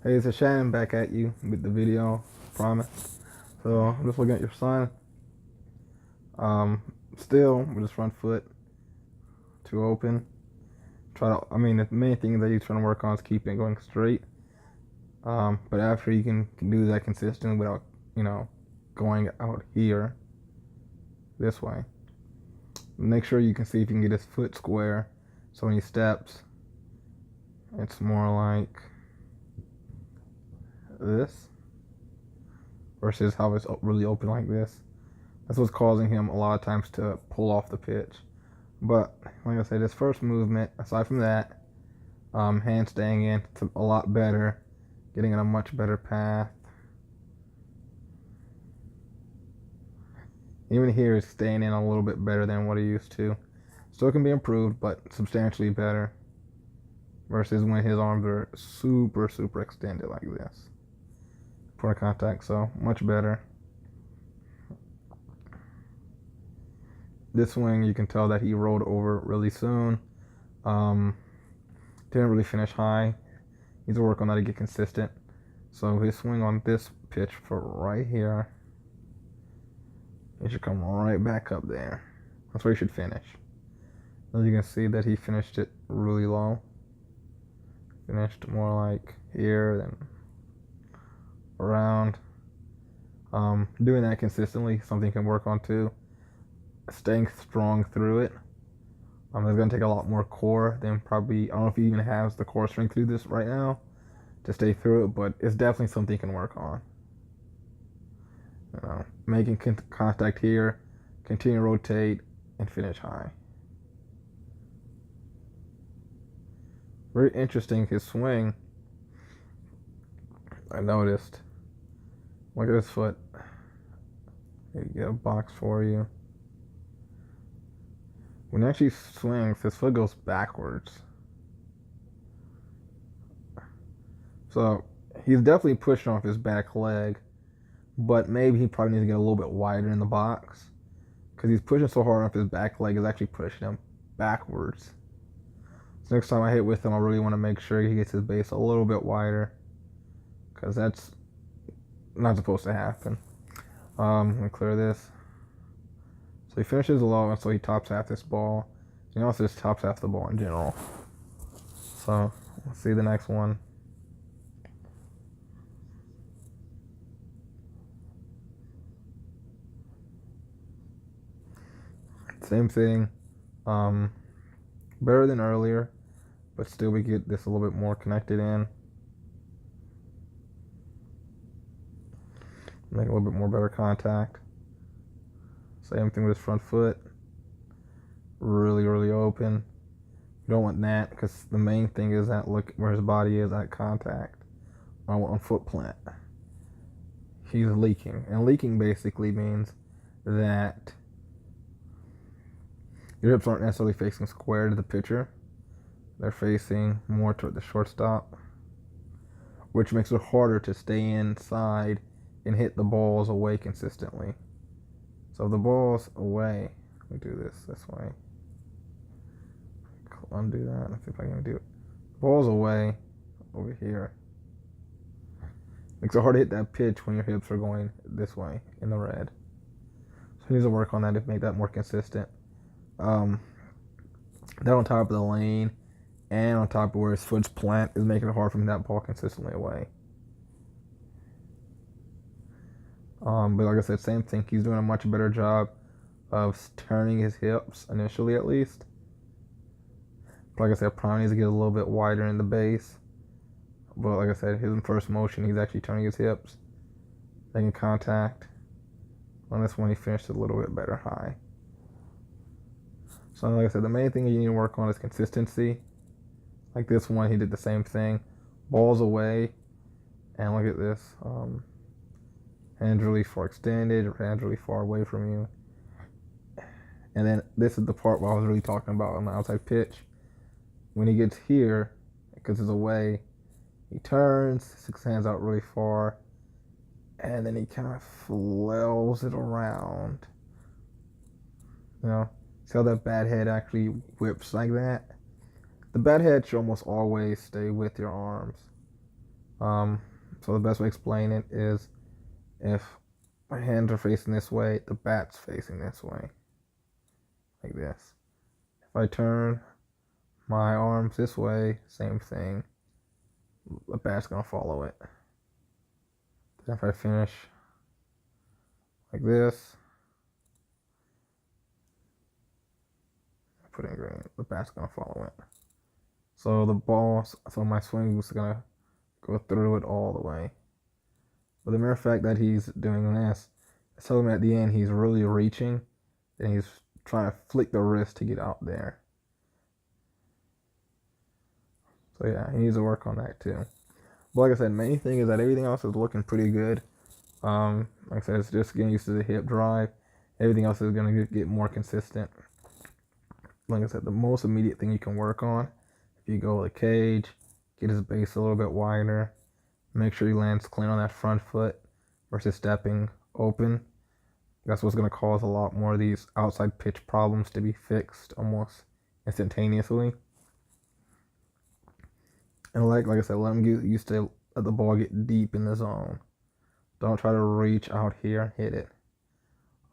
Hey, it's a Shannon back at you with the video, promise. So I'm just looking at your son. Um, Still with his front foot too open. The main thing that you're trying to work on is keeping it going straight. But after you can do that consistently without, you know, going out here this way. Make sure you can see if you can get his foot square. So when he steps, it's more like this versus how it's really open like this. That's what's causing him a lot of times to pull off the pitch. But like I said, his first movement, aside from that, hand staying in, it's a lot better, getting in a much better path. Even here, he's staying in a little bit better than what he used to. Still can be improved, but substantially better. Versus when his arms are super, super extended like this. Point of contact, so much better. This swing, you can tell that he rolled over really soon. Um, didn't really finish high. Needs to work on that to get consistent. So his swing on this pitch for right here, it should come right back up there. That's where he should finish. As you can see that he finished it really low. Finished more like here than around. Doing that consistently, something you can work on too. Staying strong through it. It's going to take a lot more core than probably, I don't know if he even has the core strength to do this right now to stay through it, but it's definitely something you can work on. Making contact here, continue to rotate, and finish high. Very interesting, his swing. I noticed. Look at his foot. Here you get a box for you. When he actually swings, his foot goes backwards. So he's definitely pushing off his back leg, but maybe he probably needs to get a little bit wider in the box because he's pushing so hard off his back leg is actually pushing him backwards. So next time I hit with him, I really want to make sure he gets his base a little bit wider because that's not supposed to happen. Let me clear this. So he finishes low, and so he tops half this ball. He also just tops half the ball in general. So let's see the next one. Same thing. Better than earlier, but still we get this a little bit more connected in. Make a little bit more better contact. Same thing with his front foot. Really, really open. You don't want that because the main thing is that look where his body is at contact on foot plant. He's leaking. And leaking basically means that your hips aren't necessarily facing square to the pitcher. They're facing more toward the shortstop, which makes it harder to stay inside and hit the balls away consistently. So if the ball's away, let me do this way. Undo that. Let's see if I can do it. Ball's away over here. Makes it hard to hit that pitch when your hips are going this way in the red. So he needs to work on that to make that more consistent. That on top of the lane and on top of where his foot's plant is making it hard for him to hit that ball consistently away. But like I said, same thing. He's doing a much better job of turning his hips initially, at least. But like I said, probably needs to get a little bit wider in the base. But like I said, his first motion, he's actually turning his hips, making contact. On this one, he finished a little bit better high. So like I said, the main thing you need to work on is consistency. Like this one, he did the same thing. Balls away, and look at this. Hands really far extended, hands really far away from you. And then this is the part where I was really talking about on the outside pitch. When he gets here, because it's away, he turns, six hands out really far, and then he kind of flails it around. You know, see how that bat head actually whips like that? The bat head should almost always stay with your arms. So the best way to explain it is if my hands are facing this way, the bat's facing this way, like this. If I turn my arms this way, same thing. The bat's gonna follow it. Then if I finish like this, put in green, the bat's gonna follow it. So the ball, so my swing is gonna go through it all the way. But the mere fact that he's doing this, it's telling me at the end he's really reaching and he's trying to flick the wrist to get out there. So yeah, he needs to work on that too. But like I said, main thing is that everything else is looking pretty good. Like I said, it's just getting used to the hip drive. Everything else is gonna get more consistent. Like I said, the most immediate thing you can work on, if you go with a cage, get his base a little bit wider, make sure he lands clean on that front foot versus stepping open. That's what's going to cause a lot more of these outside pitch problems to be fixed almost instantaneously. And like I said, let him get used to let the ball get deep in the zone. Don't try to reach out here and hit it.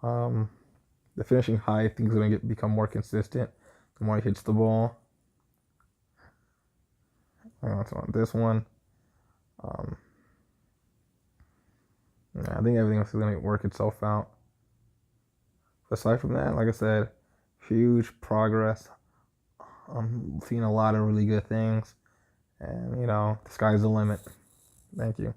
The finishing high, I think, is going to become more consistent the more he hits the ball. So on this one, yeah, I think everything else is going to work itself out. Aside from that, like I said, huge progress. I'm seeing a lot of really good things, and the sky's the limit. Thank you.